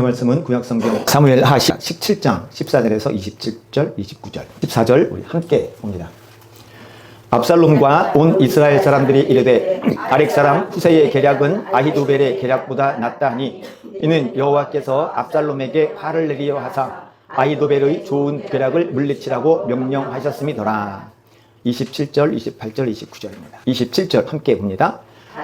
말씀은 구약성경 사무엘하 17장 14절에서 27절, 29절, 14절 우리 함께 봅니다. 압살롬과 온 이스라엘 사람들이 이르되 아렉 사람 후세의 계략은 아히도벨의 계략보다 낫다 하니 이는 여호와께서 압살롬에게 화를 내리려 하사 아히도벨의 좋은 계략을 물리치라고 명령하셨음이더라. 27절, 28절, 29절입니다. 27절 함께 봅니다.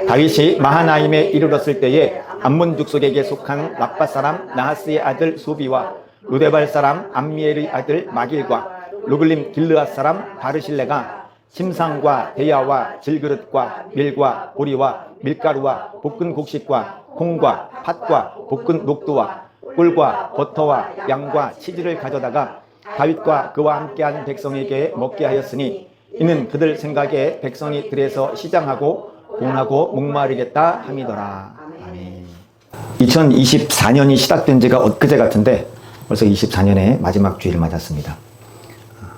다윗이 마하나임에 이르렀을 때에 암몬 족속에게 속한 랍바 사람 나하스의 아들 소비와 루데발 사람 암미엘의 아들 마길과 로글림 길르앗 사람 바르실레가 심상과 대야와 질그릇과 밀과 보리와 밀가루와 볶은 곡식과 콩과 팥과 볶은 녹두와 꿀과 버터와 양과 치즈를 가져다가 다윗과 그와 함께한 백성에게 먹게 하였으니 이는 그들 생각에 백성이 들에서 시장하고 고난하고 목마르겠다 함이더라. 아멘. 2024년이 시작된 지가 엊그제 같은데 벌써 24년의 마지막 주일을 맞았습니다.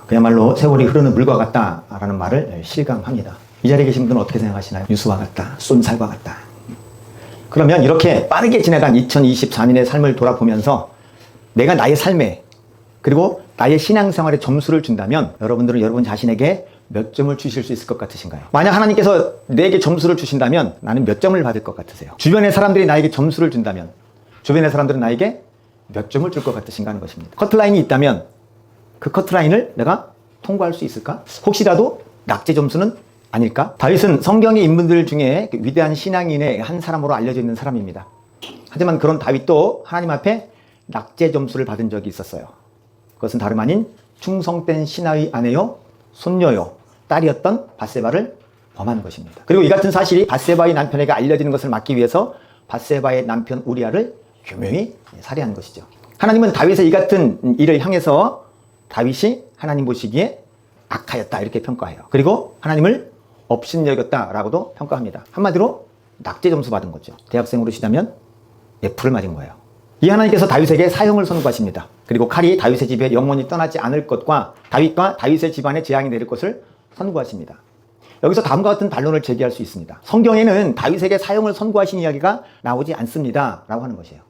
그야말로 세월이 흐르는 물과 같다라는 말을 실감합니다. 이 자리에 계신 분들은 어떻게 생각하시나요? 유수와 같다, 쏜살과 같다. 그러면 이렇게 빠르게 지나간 2024년의 삶을 돌아보면서 내가 나의 삶에 그리고 나의 신앙생활에 점수를 준다면 여러분들은 여러분 자신에게 몇 점을 주실 수 있을 것 같으신가요? 만약 하나님께서 내게 점수를 주신다면 나는 몇 점을 받을 것 같으세요? 주변의 사람들이 나에게 점수를 준다면 주변의 사람들은 나에게 몇 점을 줄 것 같으신가 하는 것입니다. 커트라인이 있다면 그 커트라인을 내가 통과할 수 있을까? 혹시라도 낙제 점수는 아닐까? 다윗은 성경의 인물들 중에 위대한 신앙인의 한 사람으로 알려져 있는 사람입니다. 하지만 그런 다윗도 하나님 앞에 낙제 점수를 받은 적이 있었어요. 그것은 다름 아닌 충성된 신하의 아내요, 손녀요, 딸이었던 밧세바를 범한 것입니다. 그리고 이 같은 사실이 밧세바의 남편에게 알려지는 것을 막기 위해서 밧세바의 남편 우리아를 교묘히 살해한 것이죠. 하나님은 다윗의 이 같은 일을 향해서 다윗이 하나님 보시기에 악하였다 이렇게 평가해요. 그리고 하나님을 업신여겼다라고도 평가합니다. 한마디로 낙제 점수 받은 거죠. 대학생으로 치자면 F를 맞은 거예요. 이 하나님께서 다윗에게 사형을 선고하십니다. 그리고 칼이 다윗의 집에 영원히 떠나지 않을 것과 다윗과 다윗의 집안에 재앙이 내릴 것을 선고하십니다. 여기서 다음과 같은 반론을 제기할 수 있습니다. 성경에는 다윗에게 사형을 선고하신 이야기가 나오지 않습니다 라고 하는 것이에요.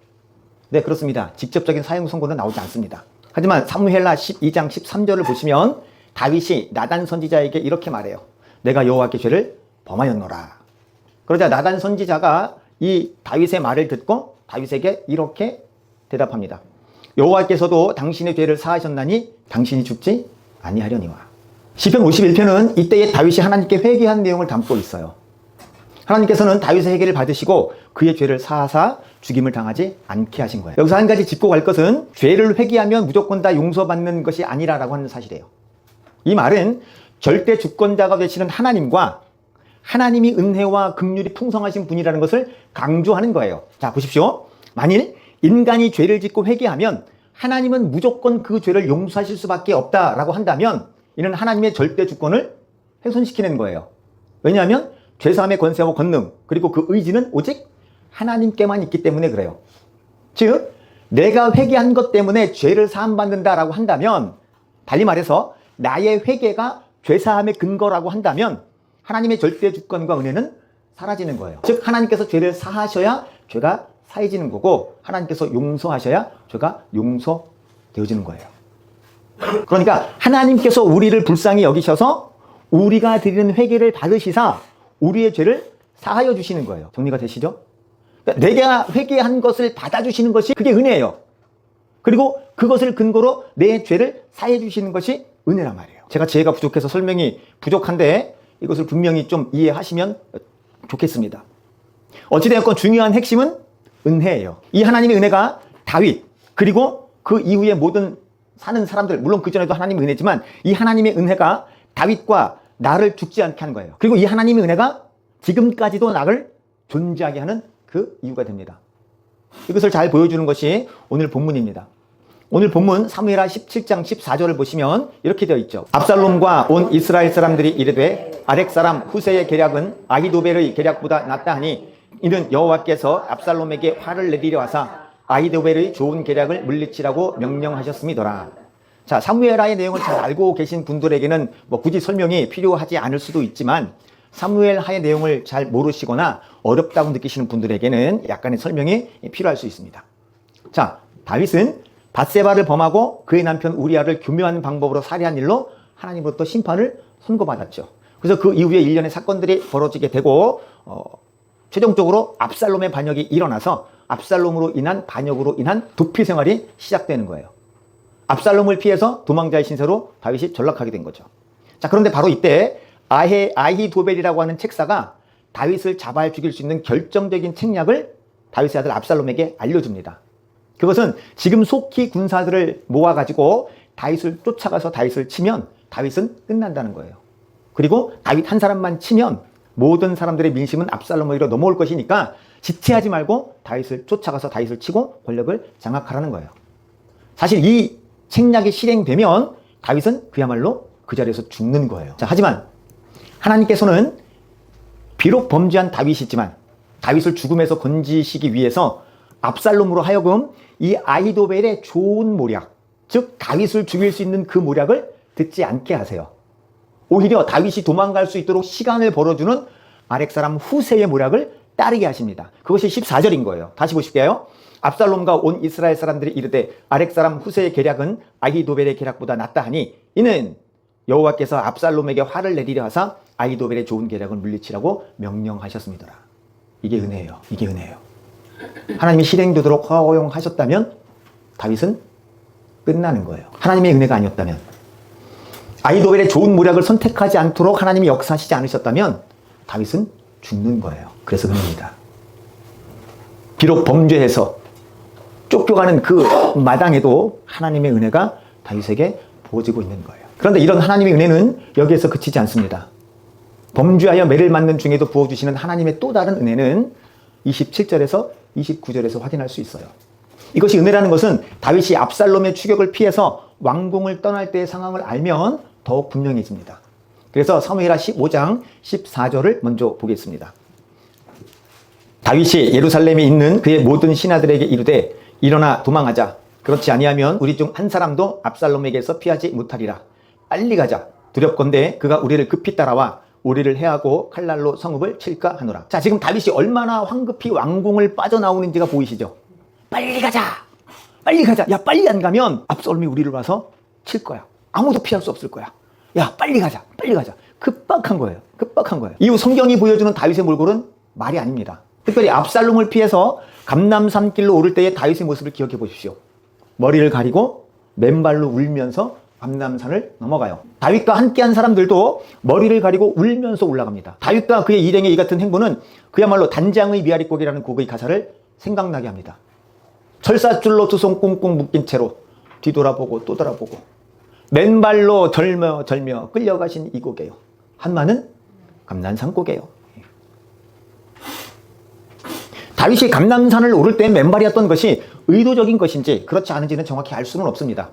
네, 그렇습니다. 직접적인 사형 선고는 나오지 않습니다. 하지만 사무엘하 12장 13절을 보시면 다윗이 나단 선지자에게 이렇게 말해요. 내가 여호와께 죄를 범하였노라. 그러자 나단 선지자가 이 다윗의 말을 듣고 다윗에게 이렇게 대답합니다. 여호와께서도 당신의 죄를 사하셨나니 당신이 죽지 아니하려니와. 시편 51편은 이때에 다윗이 하나님께 회개한 내용을 담고 있어요. 하나님께서는 다윗의 회개를 받으시고 그의 죄를 사하사 죽임을 당하지 않게 하신 거예요. 여기서 한 가지 짚고 갈 것은 죄를 회개하면 무조건 다 용서받는 것이 아니라고 하는 사실이에요. 이 말은 절대 주권자가 되시는 하나님과 하나님이 은혜와 긍휼이 풍성하신 분이라는 것을 강조하는 거예요. 자, 보십시오. 만일 인간이 죄를 짓고 회개하면 하나님은 무조건 그 죄를 용서하실 수밖에 없다라고 한다면 이는 하나님의 절대 주권을 훼손시키는 거예요. 왜냐하면 죄사함의 권세와 권능 그리고 그 의지는 오직 하나님께만 있기 때문에 그래요. 즉 내가 회개한 것 때문에 죄를 사함받는다라고 한다면 달리 말해서 나의 회개가 죄사함의 근거라고 한다면 하나님의 절대 주권과 은혜는 사라지는 거예요. 즉 하나님께서 죄를 사하셔야 죄가 사해지는 거고 하나님께서 용서하셔야 죄가 용서되어지는 거예요. 그러니까 하나님께서 우리를 불쌍히 여기셔서 우리가 드리는 회개를 받으시사 우리의 죄를 사하여 주시는 거예요. 정리가 되시죠? 그러니까 내가 회개한 것을 받아주시는 것이 그게 은혜예요. 그리고 그것을 근거로 내 죄를 사해 주시는 것이 은혜란 말이에요. 제가 지혜가 부족해서 설명이 부족한데 이것을 분명히 좀 이해하시면 좋겠습니다. 어찌되었건 중요한 핵심은 은혜예요. 이 하나님의 은혜가 다윗 그리고 그 이후에 모든 사는 사람들, 물론 그 전에도 하나님의 은혜지만 이 하나님의 은혜가 다윗과 나를 죽지 않게 하는 거예요. 그리고 이 하나님의 은혜가 지금까지도 나를 존재하게 하는 그 이유가 됩니다. 이것을 잘 보여주는 것이 오늘 본문입니다. 오늘 본문 사무엘하 17장 14절을 보시면 이렇게 되어 있죠. 압살롬과 온 이스라엘 사람들이 이르되 아렉 사람 후세의 계략은 아히도벨의 계략보다 낫다 하니 이는 여호와께서 압살롬에게 화를 내리려 하사 아히도벨의 좋은 계략을 물리치라고 명령하셨음이더라. 자, 사무엘하의 내용을 잘 알고 계신 분들에게는 뭐 굳이 설명이 필요하지 않을 수도 있지만 사무엘하의 내용을 잘 모르시거나 어렵다고 느끼시는 분들에게는 약간의 설명이 필요할 수 있습니다. 자, 다윗은 밧세바를 범하고 그의 남편 우리아를 교묘한 방법으로 살해한 일로 하나님으로부터 심판을 선고받았죠. 그래서 그 이후에 일련의 사건들이 벌어지게 되고 최종적으로 압살롬의 반역이 일어나서 압살롬으로 인한 반역으로 인한 도피 생활이 시작되는 거예요. 압살롬을 피해서 도망자의 신세로 다윗이 전락하게 된 거죠. 자, 그런데 바로 이때 아히도벨이라고 하는 책사가 다윗을 잡아 죽일 수 있는 결정적인 책략을 다윗의 아들 압살롬에게 알려줍니다. 그것은 지금 속히 군사들을 모아가지고 다윗을 쫓아가서 다윗을 치면 다윗은 끝난다는 거예요. 그리고 다윗 한 사람만 치면 모든 사람들의 민심은 압살롬에게로 넘어올 것이니까 지체하지 말고 다윗을 쫓아가서 다윗을 치고 권력을 장악하라는 거예요. 사실 이 책략이 실행되면 다윗은 그야말로 그 자리에서 죽는 거예요. 자, 하지만 하나님께서는 비록 범죄한 다윗이지만 다윗을 죽음에서 건지시기 위해서 압살롬으로 하여금 이 아히도벨의 좋은 모략, 즉 다윗을 죽일 수 있는 그 모략을 듣지 않게 하세요. 오히려 다윗이 도망갈 수 있도록 시간을 벌어주는 아렉 사람 후세의 모략을 따르게 하십니다. 그것이 14절인 거예요. 다시 보실게요. 압살롬과 온 이스라엘 사람들이 이르되 아렉 사람 후세의 계략은 아히도벨의 계략보다 낫다 하니 이는 여호와께서 압살롬에게 화를 내리려 하사 아히도벨의 좋은 계략을 물리치라고 명령하셨습니다. 이게 은혜예요. 이게 은혜예요. 하나님이 실행되도록 허용하셨다면 다윗은 끝나는 거예요. 하나님의 은혜가 아니었다면, 아히도벨의 좋은 모략을 선택하지 않도록 하나님이 역사하시지 않으셨다면 다윗은 죽는 거예요. 그래서 은혜입니다. 비록 범죄해서 쫓겨가는 그 마당에도 하나님의 은혜가 다윗에게 부어지고 있는 거예요. 그런데 이런 하나님의 은혜는 여기에서 그치지 않습니다. 범죄하여 매를 맞는 중에도 부어주시는 하나님의 또 다른 은혜는 27절에서 29절에서 확인할 수 있어요. 이것이 은혜라는 것은 다윗이 압살롬의 추격을 피해서 왕궁을 떠날 때의 상황을 알면 더욱 분명해집니다. 그래서 사무엘하 15장 14절을 먼저 보겠습니다. 다윗이 예루살렘에 있는 그의 모든 신하들에게 이르되 일어나 도망하자. 그렇지 아니하면 우리 중 한 사람도 압살롬에게서 피하지 못하리라. 빨리 가자. 두렵건대 그가 우리를 급히 따라와 우리를 해하고 칼날로 성읍을 칠까 하노라. 자, 지금 다윗이 얼마나 황급히 왕궁을 빠져나오는지가 보이시죠? 빨리 가자. 빨리 가자. 야, 빨리 안 가면 압살롬이 우리를 와서 칠 거야. 아무도 피할 수 없을 거야. 야, 빨리 가자. 빨리 가자. 급박한 거예요. 급박한 거예요. 이후 성경이 보여주는 다윗의 몰골은 말이 아닙니다. 특별히 압살롬을 피해서 감람산 길로 오를 때의 다윗의 모습을 기억해 보십시오. 머리를 가리고 맨발로 울면서 감람산을 넘어가요. 다윗과 함께한 사람들도 머리를 가리고 울면서 올라갑니다. 다윗과 그의 일행의 이 같은 행보는 그야말로 단장의 미아리곡이라는 곡의 가사를 생각나게 합니다. 철사줄로 두 손 꽁꽁 묶인 채로 뒤돌아보고 또 돌아보고 맨발로 절며 끌려가신 이 곡이에요. 한마는 감람산 곡이에요. 다윗이 감람산을 오를 때 맨발이었던 것이 의도적인 것인지 그렇지 않은지는 정확히 알 수는 없습니다.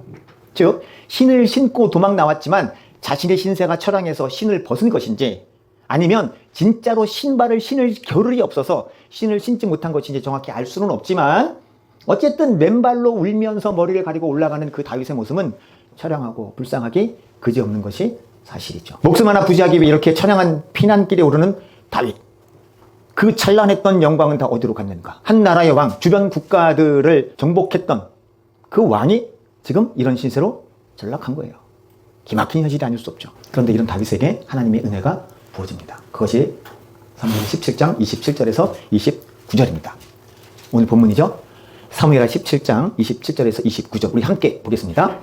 즉 신을 신고 도망 나왔지만 자신의 신세가 처량해서 신을 벗은 것인지 아니면 진짜로 신을 겨를이 없어서 신을 신지 못한 것인지 정확히 알 수는 없지만 어쨌든 맨발로 울면서 머리를 가리고 올라가는 그 다윗의 모습은 처량하고 불쌍하기 그지없는 것이 사실이죠. 목숨 하나 부지하기 위해 이렇게 처량한 피난길에 오르는 다윗, 그 찬란했던 영광은 다 어디로 갔는가? 한 나라의 왕, 주변 국가들을 정복했던 그 왕이 지금 이런 신세로 전락한 거예요. 기막힌 현실이 아닐 수 없죠. 그런데 이런 다윗에게 하나님의 은혜가 부어집니다. 그것이 사무엘 17장 27절에서 29절입니다. 오늘 본문이죠. 사무엘하 17장 27절에서 29절 우리 함께 보겠습니다.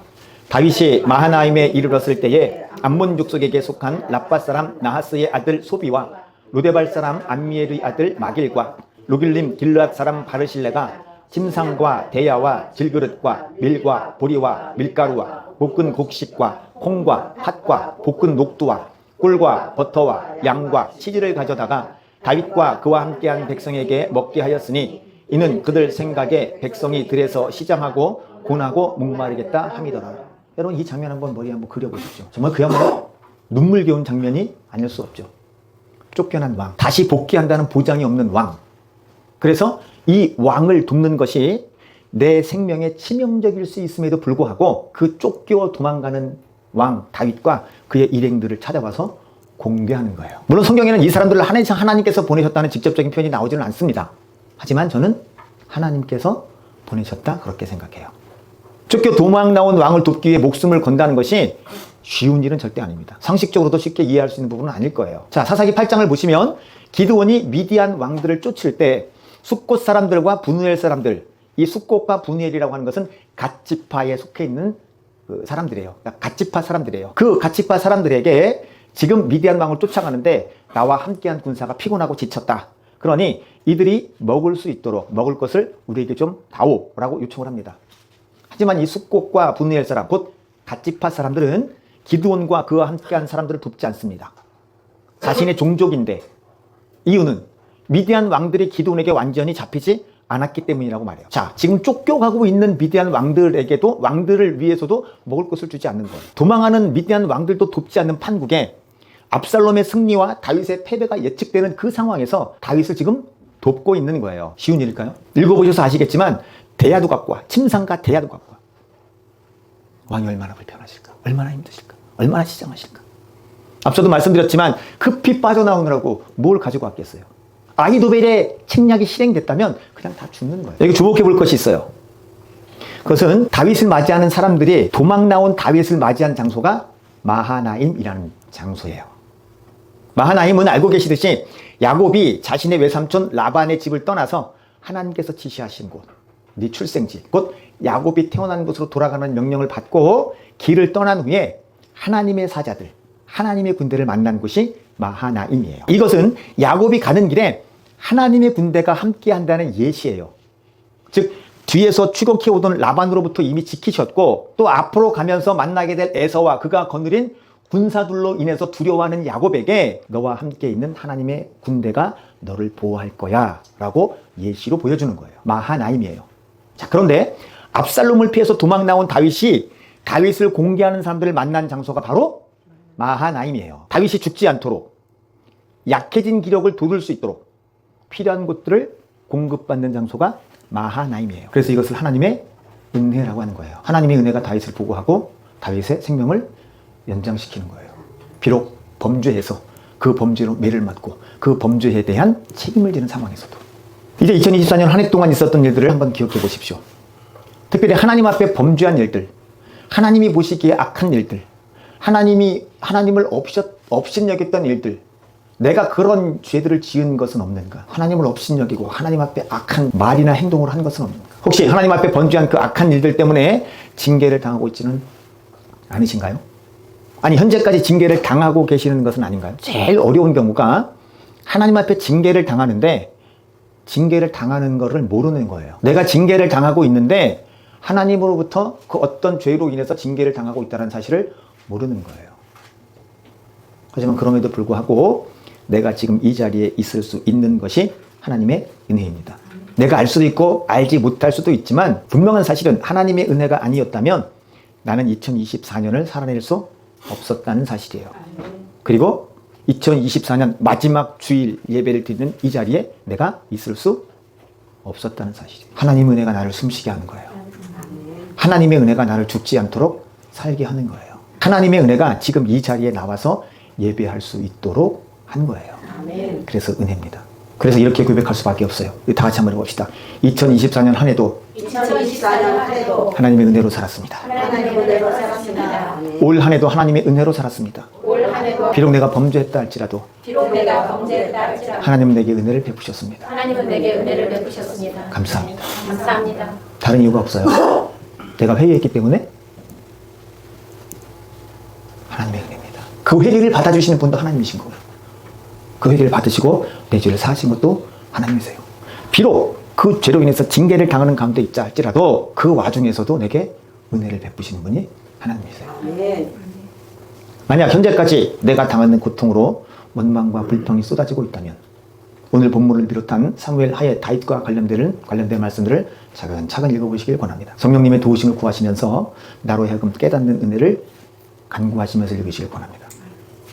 다윗이 마하나임에 이르렀을 때에 암몬 족속에게 속한 랍바 사람 나하스의 아들 소비와 로데발 사람 암미엘의 아들 마길과 로길림 길르앗 사람 바르실레가 침상과 대야와 질그릇과 밀과 보리와 밀가루와 볶은 곡식과 콩과 팥과 볶은 녹두와 꿀과 버터와 양과 치즈를 가져다가 다윗과 그와 함께한 백성에게 먹게 하였으니 이는 그들 생각에 백성이 들에서 시장하고 곤하고 목마르겠다 함이더라. 여러분 이 장면 한번 머리에 한번 그려보십시오. 정말 그야말로 눈물겨운 장면이 아닐 수 없죠. 쫓겨난 왕, 다시 복귀한다는 보장이 없는 왕. 그래서 이 왕을 돕는 것이 내 생명에 치명적일 수 있음에도 불구하고 그 쫓겨 도망가는 왕 다윗과 그의 일행들을 찾아와서 공개하는 거예요. 물론 성경에는 이 사람들을 하나님께서 보내셨다는 직접적인 표현이 나오지는 않습니다. 하지만 저는 하나님께서 보내셨다 그렇게 생각해요. 쫓겨 도망 나온 왕을 돕기 위해 목숨을 건다는 것이 쉬운 일은 절대 아닙니다. 상식적으로도 쉽게 이해할 수 있는 부분은 아닐 거예요. 자, 사사기 8장을 보시면 기드온이 미디안 왕들을 쫓을 때 숫곳 사람들과 분우엘 사람들, 이 숫곳과 분우엘이라고 하는 것은 갓지파에 속해 있는 그 사람들이에요. 갓지파 사람들이에요. 그 갓지파 사람들에게 지금 미디안 왕을 쫓아가는데 나와 함께한 군사가 피곤하고 지쳤다. 그러니 이들이 먹을 수 있도록 먹을 것을 우리에게 좀 다오라고 요청을 합니다. 하지만 이 숫곳과 분우엘 사람, 곧 갓지파 사람들은 기드온과 그와 함께한 사람들을 돕지 않습니다. 자신의 종족인데 이유는 미디안 왕들이 기드온에게 완전히 잡히지 않았기 때문이라고 말해요. 자, 지금 쫓겨가고 있는 미디안 왕들에게도 왕들을 위해서도 먹을 것을 주지 않는 거예요. 도망하는 미디안 왕들도 돕지 않는 판국에 압살롬의 승리와 다윗의 패배가 예측되는 그 상황에서 다윗을 지금 돕고 있는 거예요. 쉬운 일일까요? 읽어보셔서 아시겠지만 대야도 갖고 와. 침상과 대야도 갖고 와. 왕이 얼마나 불편하실까? 얼마나 힘드실까? 얼마나 시장하실까? 앞서도 말씀드렸지만 급히 빠져나오느라고 뭘 가지고 왔겠어요? 아히도벨의 책략이 실행됐다면 그냥 다 죽는 거예요. 여기 주목해 볼 것이 있어요. 그것은 다윗을 맞이하는 사람들이 도망 나온 다윗을 맞이한 장소가 마하나임이라는 장소예요. 마하나임은 알고 계시듯이 야곱이 자신의 외삼촌 라반의 집을 떠나서 하나님께서 지시하신 곳, 네 출생지, 곧 야곱이 태어난 곳으로 돌아가는 명령을 받고 길을 떠난 후에 하나님의 사자들, 하나님의 군대를 만난 곳이 마하나임이에요. 이것은 야곱이 가는 길에 하나님의 군대가 함께 한다는 예시예요. 즉 뒤에서 추격해 오던 라반으로부터 이미 지키셨고 또 앞으로 가면서 만나게 될 에서와 그가 거느린 군사들로 인해서 두려워하는 야곱에게 너와 함께 있는 하나님의 군대가 너를 보호할 거야 라고 예시로 보여주는 거예요. 마하나임이에요. 자, 그런데 압살롬을 피해서 도망 나온 다윗이 다윗을 공개하는 사람들을 만난 장소가 바로 마하나임이에요. 다윗이 죽지 않도록 약해진 기력을 돋울 수 있도록 필요한 것들을 공급받는 장소가 마하나임이에요. 그래서 이것을 하나님의 은혜라고 하는 거예요. 하나님의 은혜가 다윗을 보호하고 다윗의 생명을 연장시키는 거예요. 비록 범죄해서 그 범죄로 매를 맞고 그 범죄에 대한 책임을 지는 상황에서도. 이제 2024년 한 해 동안 있었던 일들을 한번 기억해 보십시오. 특별히 하나님 앞에 범죄한 일들, 하나님이 보시기에 악한 일들, 하나님을 업신여겼던 일들, 내가 그런 죄들을 지은 것은 없는가? 하나님을 업신여기고 하나님 앞에 악한 말이나 행동을 한 것은 없는가? 혹시 하나님 앞에 범죄한 그 악한 일들 때문에 징계를 당하고 있지는 않으신가요? 아니 현재까지 징계를 당하고 계시는 것은 아닌가요? 제일 어려운 경우가 하나님 앞에 징계를 당하는데 징계를 당하는 것을 모르는 거예요. 내가 징계를 당하고 있는데 하나님으로부터 그 어떤 죄로 인해서 징계를 당하고 있다는 사실을 모르는 거예요. 하지만 그럼에도 불구하고 내가 지금 이 자리에 있을 수 있는 것이 하나님의 은혜입니다. 내가 알 수도 있고 알지 못할 수도 있지만 분명한 사실은 하나님의 은혜가 아니었다면 나는 2024년을 살아낼 수 없었다는 사실이에요. 그리고 2024년 마지막 주일 예배를 드리는 이 자리에 내가 있을 수 없었다는 사실이에요. 하나님의 은혜가 나를 숨쉬게 하는 거예요. 하나님의 은혜가 나를 죽지 않도록 살게 하는 거예요. 하나님의 은혜가 지금 이 자리에 나와서 예배할 수 있도록 한 거예요. 그래서 은혜입니다. 그래서 이렇게 고백할 수밖에 없어요. 다 같이 한번 해봅시다. 2024년 한 해도 하나님의 은혜로 살았습니다. 올 한 해도 하나님의 은혜로 살았습니다. 비록 내가 범죄했다 할지라도 하나님은 내게 은혜를 베푸셨습니다. 감사합니다. 다른 이유가 없어요. 내가 회개했기 때문에 하나님의 은혜입니다. 그 회개를 받아주시는 분도 하나님이신 거예요. 그 회개를 받으시고 내 죄를 사하신 것도 하나님이세요. 비록 그 죄로 인해서 징계를 당하는 가운데 있자 할지라도 그 와중에서도 내게 은혜를 베푸시는 분이 하나님이세요. 만약 현재까지 내가 당하는 고통으로 원망과 불평이 쏟아지고 있다면 오늘 본문을 비롯한 사무엘 하에 다윗과 관련된 말씀들을 차근차근 읽어보시길 권합니다. 성령님의 도우심을 구하시면서 나로 하여금 깨닫는 은혜를 간구하시면서 읽으시길 권합니다.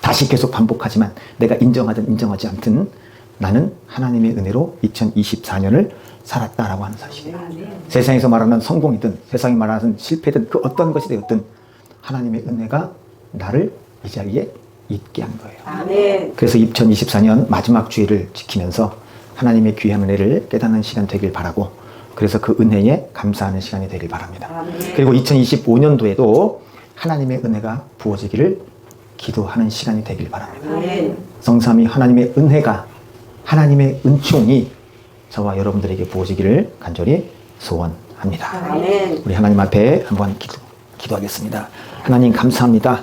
다시 계속 반복하지만 내가 인정하든 인정하지 않든 나는 하나님의 은혜로 2024년을 살았다라고 하는 사실이에요. 세상에서 말하는 성공이든 세상이 말하는 실패든 그 어떤 것이 되었든 하나님의 은혜가 나를 이 자리에 있게 한 거예요. 아멘. 그래서 2024년 마지막 주일을 지키면서 하나님의 귀한 은혜를 깨닫는 시간 되길 바라고 그래서 그 은혜에 감사하는 시간이 되길 바랍니다. 아멘. 그리고 2025년도에도 하나님의 은혜가 부어지기를 기도하는 시간이 되길 바랍니다. 아멘. 성삼위 하나님의 은혜가, 하나님의 은총이 저와 여러분들에게 부어지기를 간절히 소원합니다. 아멘. 우리 하나님 앞에 한번 기도하겠습니다. 하나님 감사합니다.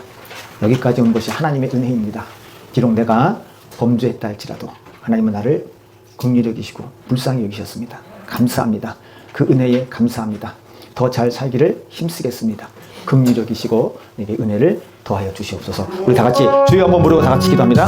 여기까지 온 것이 하나님의 은혜입니다. 비록 내가 범죄했다 할지라도 하나님은 나를 긍휼히 여기시고 불쌍히 여기셨습니다. 감사합니다. 그 은혜에 감사합니다. 더 잘 살기를 힘쓰겠습니다. 긍휼히 여기시고 내게 은혜를 더하여 주시옵소서. 우리 다 같이 주여 한번 부르고 다 같이 기도합니다.